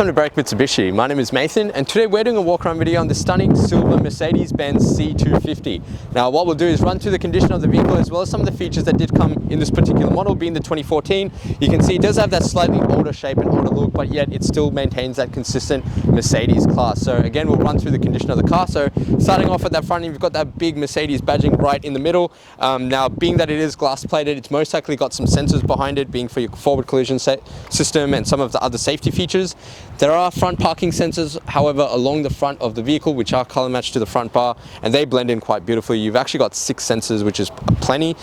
Welcome to Break Mitsubishi. My name is Nathan and today we're doing a walk around video on the stunning silver Mercedes-Benz C250. Now what we'll do is run through the condition of the vehicle as well as some of the features that did come in this particular model, being the 2014. You can see it does have that slightly older shape and older look, but yet it still maintains that consistent Mercedes class. So again, we'll run through the condition of the car. So starting off at that front, you've got that big Mercedes badging right in the middle. Now being that it is glass plated, it's most likely got some sensors behind it, being for your forward collision system and some of the other safety features. There are front parking sensors, however, along the front of the vehicle, which are color matched to the front bar, and they blend in quite beautifully. You've actually got 6 sensors, which is plenty.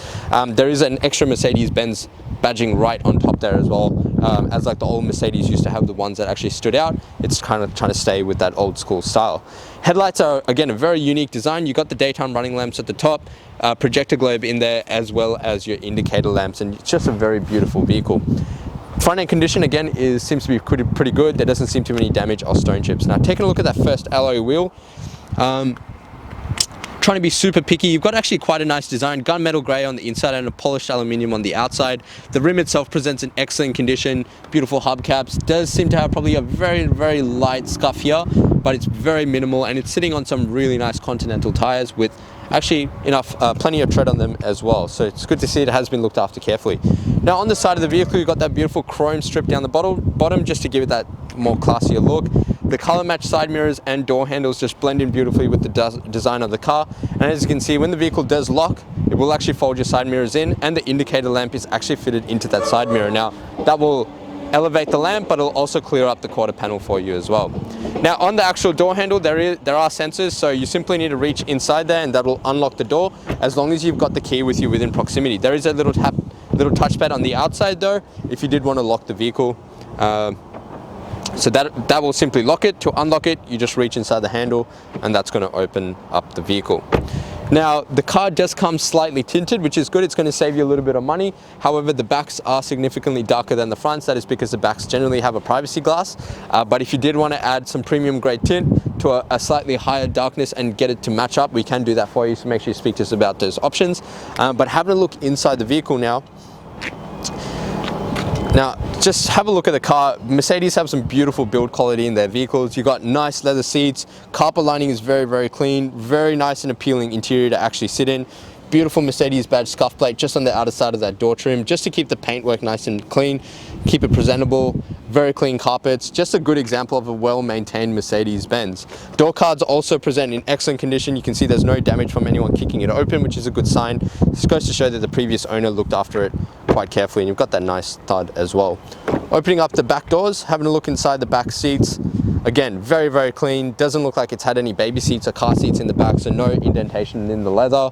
There is an extra Mercedes-Benz badging right on top there as well. As like the old Mercedes used to have the ones that actually stood out, it's kind of trying to stay with that old school style. Headlights are, again, a very unique design. You've got the daytime running lamps at the top, projector globe in there, as well as your indicator lamps, and it's just a very beautiful vehicle. Front end condition again seems to be pretty good. There doesn't seem to be any damage or stone chips. Now taking a look at that first alloy wheel, trying to be super picky, you've got actually quite a nice design, gunmetal grey on the inside and a polished aluminium on the outside. The rim itself presents in excellent condition, beautiful hubcaps, does seem to have probably a very light scuff here, but it's very minimal and it's sitting on some really nice Continental tires with actually plenty of tread on them as well. So it's good to see it has been looked after carefully. Now on the side of the vehicle, you've got that beautiful chrome strip down the bottom just to give it that more classier look. The color matched side mirrors and door handles just blend in beautifully with the design of the car. And as you can see, when the vehicle does lock, it will actually fold your side mirrors in, and the indicator lamp is actually fitted into that side mirror. Now that will elevate the lamp, but it'll also clear up the quarter panel for you as well. Now on the actual door handle, there are sensors, so you simply need to reach inside there and that will unlock the door as long as you've got the key with you within proximity. There is a little touchpad on the outside though, if you did want to lock the vehicle. So that will simply lock it. To unlock it, you just reach inside the handle and that's going to open up the vehicle. Now the car does come slightly tinted, which is good. It's going to save you a little bit of money. However, the backs are significantly darker than the fronts. That is because the backs generally have a privacy glass. But if you did want to add some premium grade tint to a slightly higher darkness and get it to match up, we can do that for you. So make sure you speak to us about those options. But having a look inside the vehicle now, just have a look at the car. Mercedes have some beautiful build quality in their vehicles. You've got nice leather seats. Carpet lining is very clean. Very nice and appealing interior to actually sit in. Beautiful Mercedes badge scuff plate just on the outer side of that door trim, just to keep the paintwork nice and clean, keep it presentable. Very clean carpets, just a good example of a well-maintained Mercedes-Benz. Door cards also present in excellent condition. You can see there's no damage from anyone kicking it open, which is a good sign. This goes to show that the previous owner looked after it quite carefully, and you've got that nice stud as well. Opening up the back doors, having a look inside the back seats. Again, very clean. Doesn't look like it's had any baby seats or car seats in the back, so no indentation in the leather.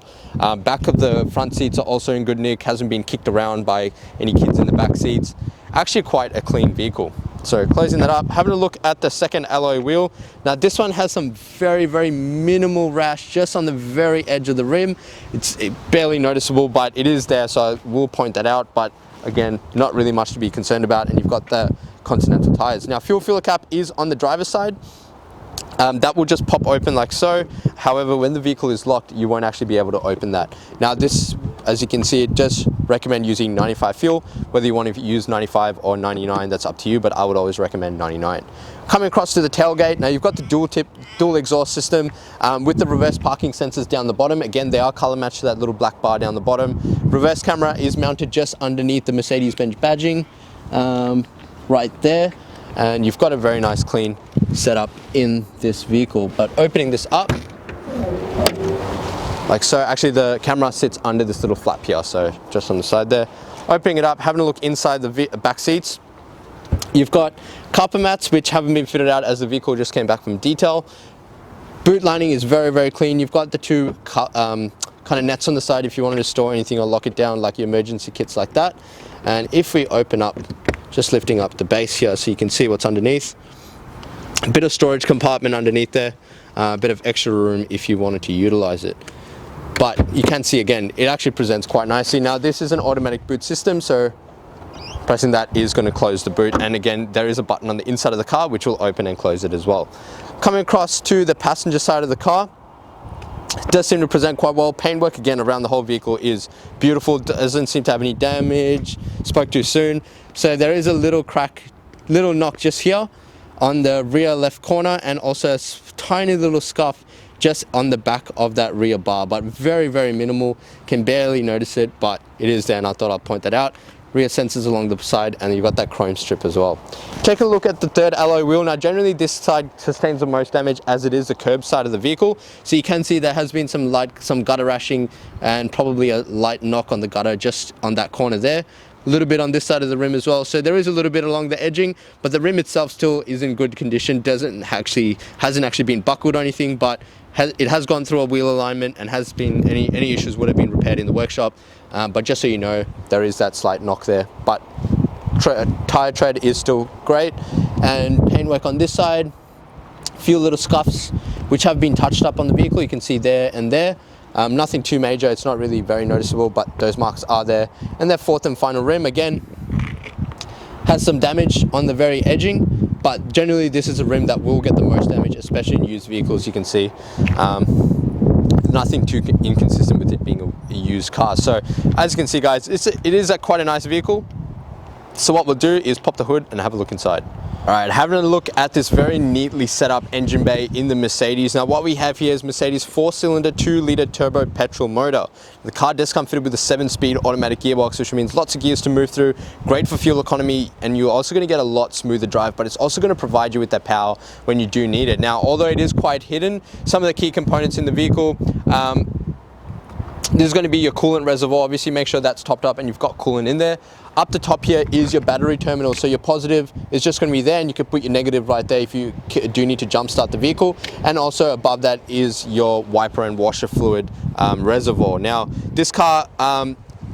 Back of the front seats are also in good nick, hasn't been kicked around by any kids in the back seats. Actually quite a clean vehicle. So closing that up, having a look at the second alloy wheel. Now this one has some very minimal rash just on the very edge of the rim. It's barely noticeable, but it is there, so I will point that out. But again, not really much to be concerned about, and you've got the Continental tires. Now fuel filler cap is on the driver's side. That will just pop open like so. However, when the vehicle is locked, you won't actually be able to open that. Now this, as you can see, it does recommend using 95 fuel. Whether you want to use 95 or 99, that's up to you, but I would always recommend 99. Coming across to the tailgate, now you've got the dual exhaust system with the reverse parking sensors down the bottom. Again, they are color matched to that little black bar down the bottom. Reverse camera is mounted just underneath the Mercedes-Benz badging right there. And you've got a very nice clean setup in this vehicle. But opening this up, like so, actually the camera sits under this little flap here, so just on the side there. Opening it up, having a look inside the back seats, you've got carpet mats which haven't been fitted out as the vehicle just came back from detail. Boot lining is very clean. You've got the two kind of nets on the side if you wanted to store anything or lock it down, like your emergency kits like that. And if we open up, just lifting up the base here so you can see what's underneath. A bit of storage compartment underneath there, a bit of extra room if you wanted to utilize it. But you can see again, it actually presents quite nicely. Now this is an automatic boot system, so pressing that is going to close the boot. And again, there is a button on the inside of the car which will open and close it as well. Coming across to the passenger side of the car, it does seem to present quite well. Paintwork again around the whole vehicle is beautiful, doesn't seem to have any damage. Spoke too soon. So there is a little crack, little knock just here. on the rear left corner, and also a tiny little scuff just on the back of that rear bar, but very, very minimal. Can barely notice it, but it is there, and I thought I'd point that out. Rear sensors along the side, and you've got that chrome strip as well. Take a look at the third alloy wheel. Now generally this side sustains the most damage, as it is the curb side of the vehicle. So you can see there has been some gutter rashing and probably a light knock on the gutter just on that corner there. A little bit on this side of the rim as well. So there is a little bit along the edging, but the rim itself still is in good condition. Hasn't actually been buckled or anything, but it has gone through a wheel alignment, and has been any issues would have been repaired in the workshop. But just so you know, there is that slight knock there, but tire tread is still great. And paintwork on this side, a few little scuffs which have been touched up on the vehicle. You can see there and there. Nothing too major, it's not really very noticeable, but those marks are there. And that fourth and final rim, again, has some damage on the very edging, but generally this is a rim that will get the most damage, especially in used vehicles. You can see nothing too inconsistent with it being a used car. So as you can see, guys, it is quite a nice vehicle. So what we'll do is pop the hood and have a look inside. All right, having a look at this very neatly set up engine bay in the Mercedes. Now what we have here is Mercedes 4-cylinder 2-litre turbo petrol motor. The car does come fitted with a 7-speed automatic gearbox, which means lots of gears to move through, great for fuel economy, and you're also going to get a lot smoother drive, but it's also going to provide you with that power when you do need it. Now, although it is quite hidden, some of the key components in the vehicle, there's going to be your coolant reservoir. Obviously make sure that's topped up and you've got coolant in there. Up the top here is your battery terminal, so your positive is just going to be there, and you can put your negative right there if you do need to jump start the vehicle. And also above that is your wiper and washer fluid reservoir. Now this car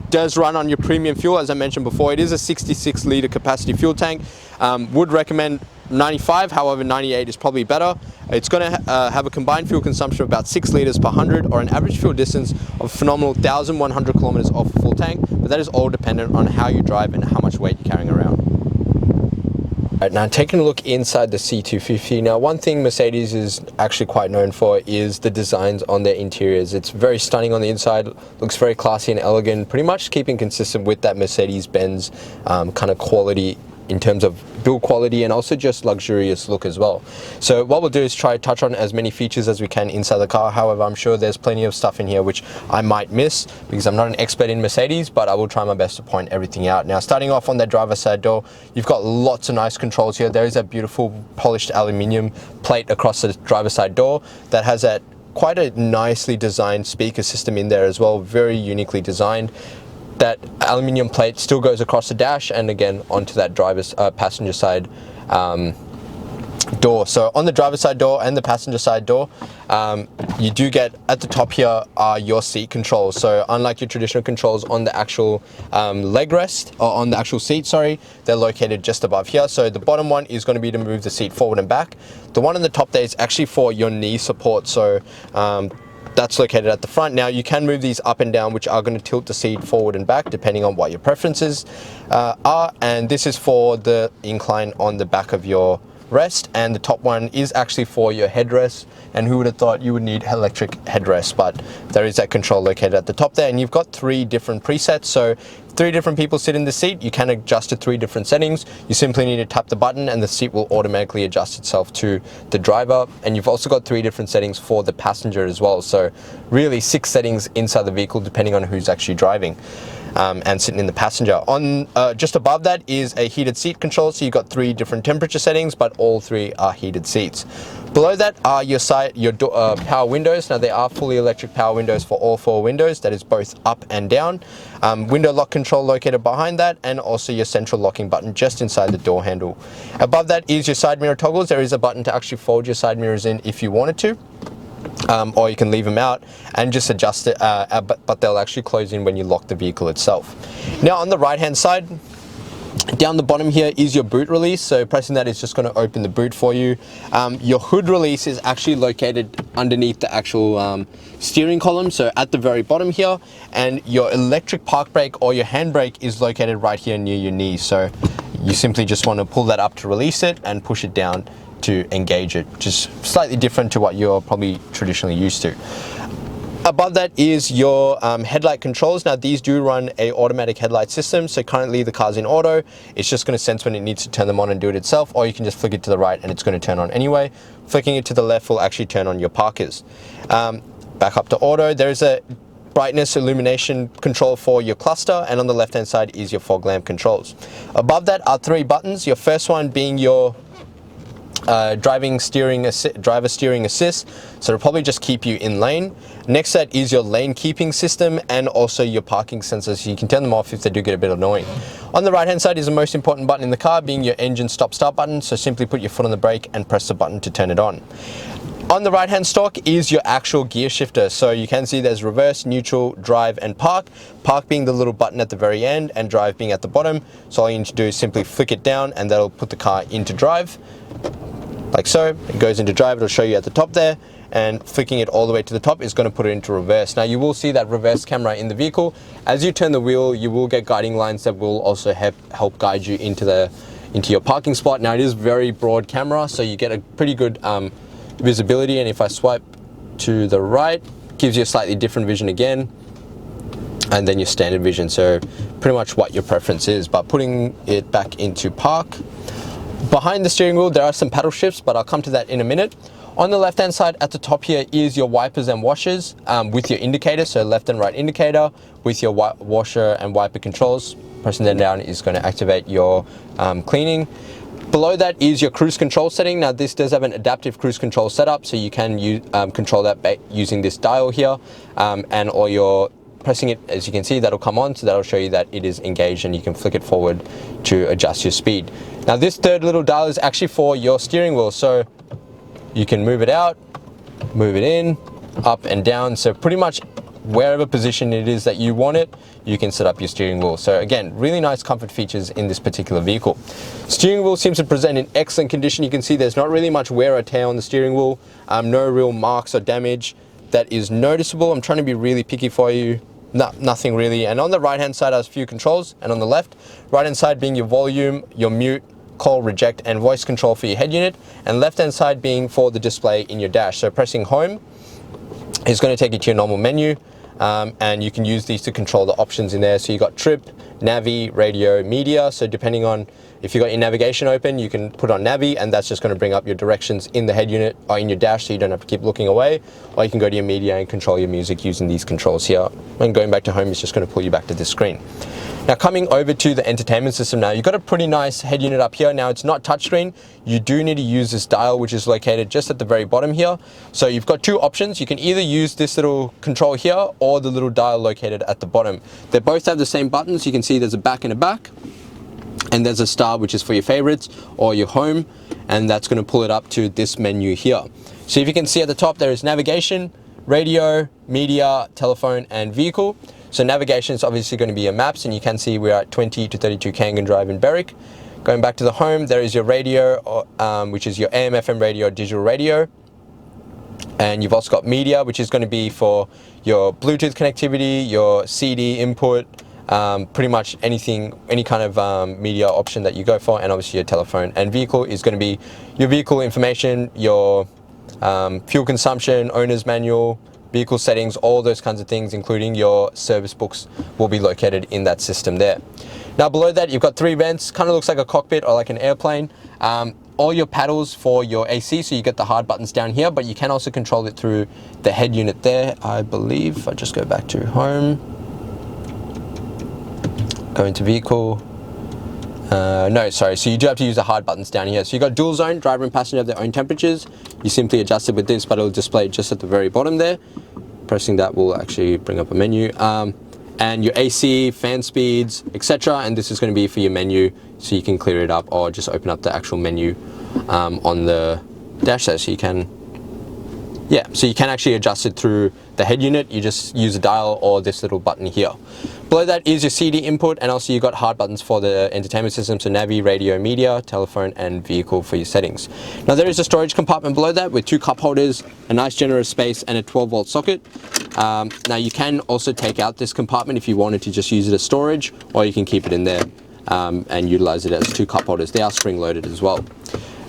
does run on your premium fuel. As I mentioned before, it is a 66-litre capacity fuel tank. Would recommend 95, however 98 is probably better. It's going to have a combined fuel consumption of about 6 litres per 100, or an average fuel distance of a phenomenal 1,100 kilometers off a full tank, but that is all dependent on how you drive and how much weight you're carrying around. Right, now taking a look inside the C250. Now one thing Mercedes is actually quite known for is the designs on their interiors. It's very stunning on the inside, looks very classy and elegant, pretty much keeping consistent with that Mercedes-Benz kind of quality in terms of build quality, and also just luxurious look as well. So what we'll do is try to touch on as many features as we can inside the car. However, I'm sure there's plenty of stuff in here which I might miss because I'm not an expert in Mercedes, but I will try my best to point everything out. Now starting off on the driver's side door, you've got lots of nice controls here. There is a beautiful polished aluminium plate across the driver's side door that has that quite a nicely designed speaker system in there as well, very uniquely designed. That aluminium plate still goes across the dash and again onto that driver's passenger side door. So on the driver's side door and the passenger side door, you do get at the top here are your seat controls. So unlike your traditional controls on the actual leg rest, or on the actual seat, sorry, they're located just above here. So the bottom one is going to be to move the seat forward and back. The one on the top there is actually for your knee support. So that's located at the front. Now you can move these up and down, which are going to tilt the seat forward and back depending on what your preferences are, and this is for the incline on the back of your rest, and the top one is actually for your headrest. And who would have thought you would need electric headrest, but there is that control located at the top there. And you've got 3 different presets, so 3 different people sit in the seat. You can adjust to 3 different settings. You simply need to tap the button and the seat will automatically adjust itself to the driver. And you've also got 3 different settings for the passenger as well, so really 6 settings inside the vehicle depending on who's actually driving and sitting in the passenger. On just above that is a heated seat control, so you've got 3 different temperature settings, but all 3 are heated seats. Below that are your power windows. Now they are fully electric power windows for all 4 windows. That is both up and down. Window lock control located behind that, and also your central locking button just inside the door handle. Above that is your side mirror toggles. There is a button to actually fold your side mirrors in if you wanted to. Or you can leave them out and just adjust it, but they'll actually close in when you lock the vehicle itself. Now on the right hand side, down the bottom here is your boot release. So pressing that is just going to open the boot for you. Your hood release is actually located underneath the actual steering column, so at the very bottom here. And your electric park brake or your handbrake is located right here near your knee. So you simply just want to pull that up to release it and push it down to engage it, just slightly different to what you're probably traditionally used to. Above that is your headlight controls. Now these do run a automatic headlight system, so currently the car's in auto. It's just going to sense when it needs to turn them on and do it itself, or you can just flick it to the right and it's going to turn on anyway. Flicking it to the left will actually turn on your parkers. Back up to auto, there is a brightness illumination control for your cluster, and on the left hand side is your fog lamp controls. Above that are 3 buttons, your first one being your driver steering assist, so it'll probably just keep you in lane. Next that is your lane keeping system and also your parking sensors, so you can turn them off if they do get a bit annoying. On the right hand side is the most important button in the car, being your engine stop start button, so simply put your foot on the brake and press the button to turn it on. On the right hand stalk is your actual gear shifter, so you can see there's reverse, neutral, drive and park. Park being the little button at the very end and drive being at the bottom, so all you need to do is simply flick it down and that'll put the car into drive. Like so, it goes into drive, it'll show you at the top there, and flicking it all the way to the top is going to put it into reverse. Now you will see that reverse camera in the vehicle. As you turn the wheel, you will get guiding lines that will also help guide you into your parking spot. Now it is very broad camera, so you get a pretty good visibility, and if I swipe to the right, gives you a slightly different vision again, and then your standard vision, so pretty much what your preference is. But putting it back into park, behind the steering wheel there are some paddle shifts, but I'll come to that in a minute. On the left hand side at the top here is your wipers and washers with your indicator, so left and right indicator with your washer and wiper controls. Pressing them down is going to activate your cleaning. Below that is your cruise control setting. Now this does have an adaptive cruise control setup, so you can control that using this dial here, and or your pressing it, as you can see, that'll come on, so that'll show you that it is engaged and you can flick it forward to adjust your speed. Now this third little dial is actually for your steering wheel, so you can move it out, move it in, up and down, so pretty much wherever position it is that you want it, you can set up your steering wheel. So again, really nice comfort features in this particular vehicle. Steering wheel seems to present in excellent condition. You can see there's not really much wear or tear on the steering wheel, no real marks or damage that is noticeable. I'm trying to be really picky for you. Nothing really. And on the right hand side, there's a few controls, and on the left hand side being your volume, your mute, call, reject and voice control for your head unit, and left hand side being for the display in your dash. So pressing home is going to take you to your normal menu, and you can use these to control the options in there. So you got trip, navi, radio, media, so depending on if you got your navigation open, you can put on navi, and that's just going to bring up your directions in the head unit or in your dash, so you don't have to keep looking away. Or you can go to your media and control your music using these controls here, and going back to home is just going to pull you back to this screen. Now coming over to the entertainment system, now you've got a pretty nice head unit up here. Now it's not touchscreen, you do need to use this dial, which is located just at the very bottom here. So you've got two options. You can either use this little control here or the little dial located at the bottom. They both have the same buttons. You can see there's a back and a back, and there's a star, which is for your favorites or your home, and that's going to pull it up to this menu here. So if you can see at the top, there is navigation, radio, media, telephone and vehicle. So navigation is obviously going to be your maps, and you can see we're at 20 to 32 Kangan Drive in Berwick. Going back to the home, there is your radio, which is your AM, FM radio, digital radio. And you've also got media, which is going to be for your Bluetooth connectivity, your CD input, pretty much anything, any kind of media option that you go for, and obviously your telephone. And vehicle is going to be your vehicle information, your fuel consumption, owner's manual, vehicle settings, all those kinds of things, including your service books, will be located in that system there. Now below that, you've got 3 vents, kind of looks like a cockpit or like an airplane. All your paddles for your AC, so you get the hard buttons down here, but you can also control it through the head unit there, I believe. If I just go back to home, go into vehicle. No, sorry, so you do have to use the hard buttons down here. So you've got dual zone, driver and passenger have their own temperatures. You simply adjust it with this, but it'll display just at the very bottom there. Pressing that will actually bring up a menu. And your AC, fan speeds, etc. And this is going to be for your menu, so you can clear it up or just open up the actual menu on the dash there. So you can, yeah, so you can actually adjust it through the head unit. You just use a dial or this little button here. Below that is your CD input, and also you've got hard buttons for the entertainment system, so navi, radio, media, telephone and vehicle for your settings. Now there is a storage compartment below that with 2 cup holders, a nice generous space and a 12-volt socket. Now you can also take out this compartment if you wanted to just use it as storage, or you can keep it in there and utilize it as 2 cup holders. They are spring loaded as well.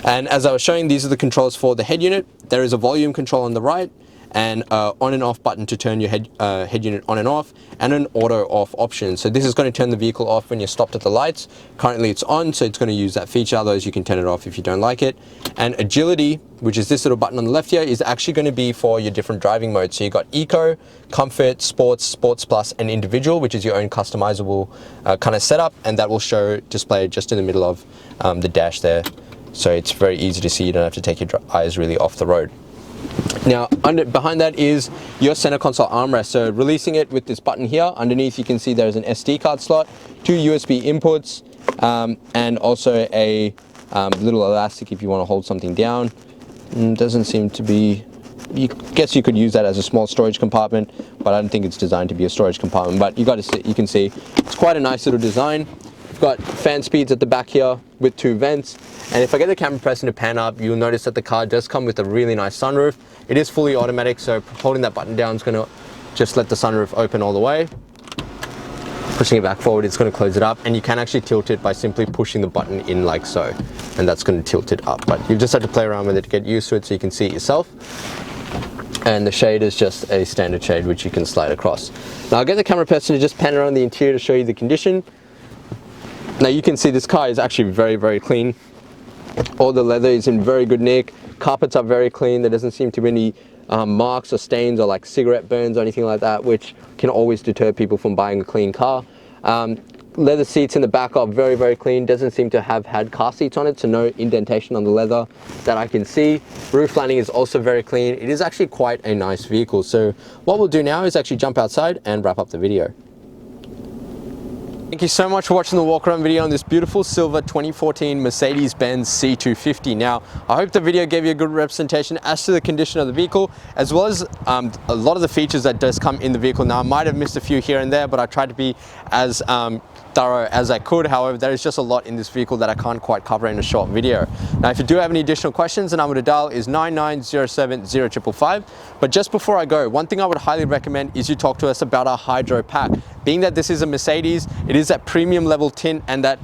And as I was showing, these are the controls for the head unit. There is a volume control on the right, and on and off button to turn your head unit on and off, and an auto off option. So this is going to turn the vehicle off when you're stopped at the lights. Currently it's on, so it's going to use that feature, otherwise you can turn it off if you don't like it. And agility, which is this little button on the left here, is actually going to be for your different driving modes. So you've got eco, comfort, sports, sports plus, and individual, which is your own customizable kind of setup, and that will show display just in the middle of the dash there. So it's very easy to see, you don't have to take your eyes really off the road. Now, behind that is your center console armrest. So releasing it with this button here, underneath you can see there's an SD card slot, 2 USB inputs, and also a little elastic if you want to hold something down. Doesn't seem to be, I guess you could use that as a small storage compartment, but I don't think it's designed to be a storage compartment. But you can see it's quite a nice little design. You've got fan speeds at the back here with 2 vents. And if I get the camera pressing to pan up, you'll notice that the car does come with a really nice sunroof. It is fully automatic, so holding that button down is going to just let the sunroof open all the way. Pushing it back forward, it's going to close it up, and you can actually tilt it by simply pushing the button in like so, and that's going to tilt it up. But you just have to play around with it to get used to it so you can see it yourself. And the shade is just a standard shade which you can slide across. Now I'll get the camera person to just pan around the interior to show you the condition. Now you can see this car is actually very, very clean. All the leather is in very good nick. Carpets are very clean. There doesn't seem to be any marks or stains or like cigarette burns or anything like that, which can always deter people from buying a clean car. Leather seats in the back are very, very clean. Doesn't seem to have had car seats on it, so no indentation on the leather that I can see. Roof lining is also very clean. It is actually quite a nice vehicle. So what we'll do now is actually jump outside and wrap up the video. Thank you so much for watching the walk around video on this beautiful silver 2014 Mercedes-Benz C250. Now, I hope the video gave you a good representation as to the condition of the vehicle, as well as a lot of the features that does come in the vehicle. Now, I might have missed a few here and there, but I tried to be as thorough as I could. However, there is just a lot in this vehicle that I can't quite cover in a short video. Now, if you do have any additional questions, the number to dial is 99070555. But just before I go, one thing I would highly recommend is you talk to us about our hydro pack. Being that this is a Mercedes, it is that premium level tint and that,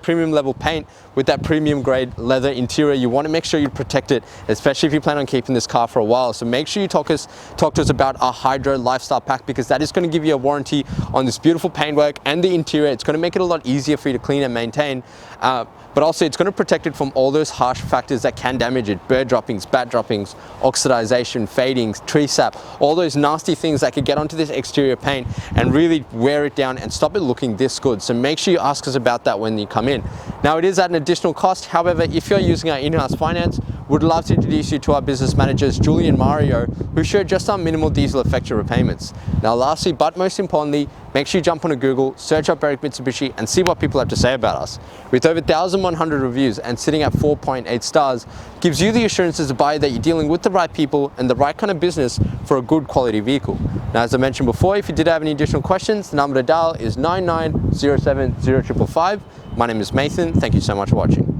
premium level paint with that premium grade leather interior. You want to make sure you protect it, especially if you plan on keeping this car for a while. So make sure you talk to us about our hydro lifestyle pack, because that is going to give you a warranty on this beautiful paintwork and the interior. It's going to make it a lot easier for you to clean and maintain. But also it's going to protect it from all those harsh factors that can damage it. Bird droppings, bat droppings, oxidization, fading, tree sap, all those nasty things that could get onto this exterior paint and really wear it down and stop it looking this good. So make sure you ask us about that when you come in. Now, it is at an additional cost. However, if you're using our in-house finance, we'd love to introduce you to our business managers, Julie and Mario, who share just our minimal diesel effective repayments. Now, lastly, but most importantly, make sure you jump onto Google, search up Eric Mitsubishi, and see what people have to say about us. With over 1,100 reviews and sitting at 4.8 stars, gives you the assurance as a buyer that you're dealing with the right people and the right kind of business for a good quality vehicle. Now, as I mentioned before, if you did have any additional questions, the number to dial is 99070555. My name is Nathan. Thank you so much for watching.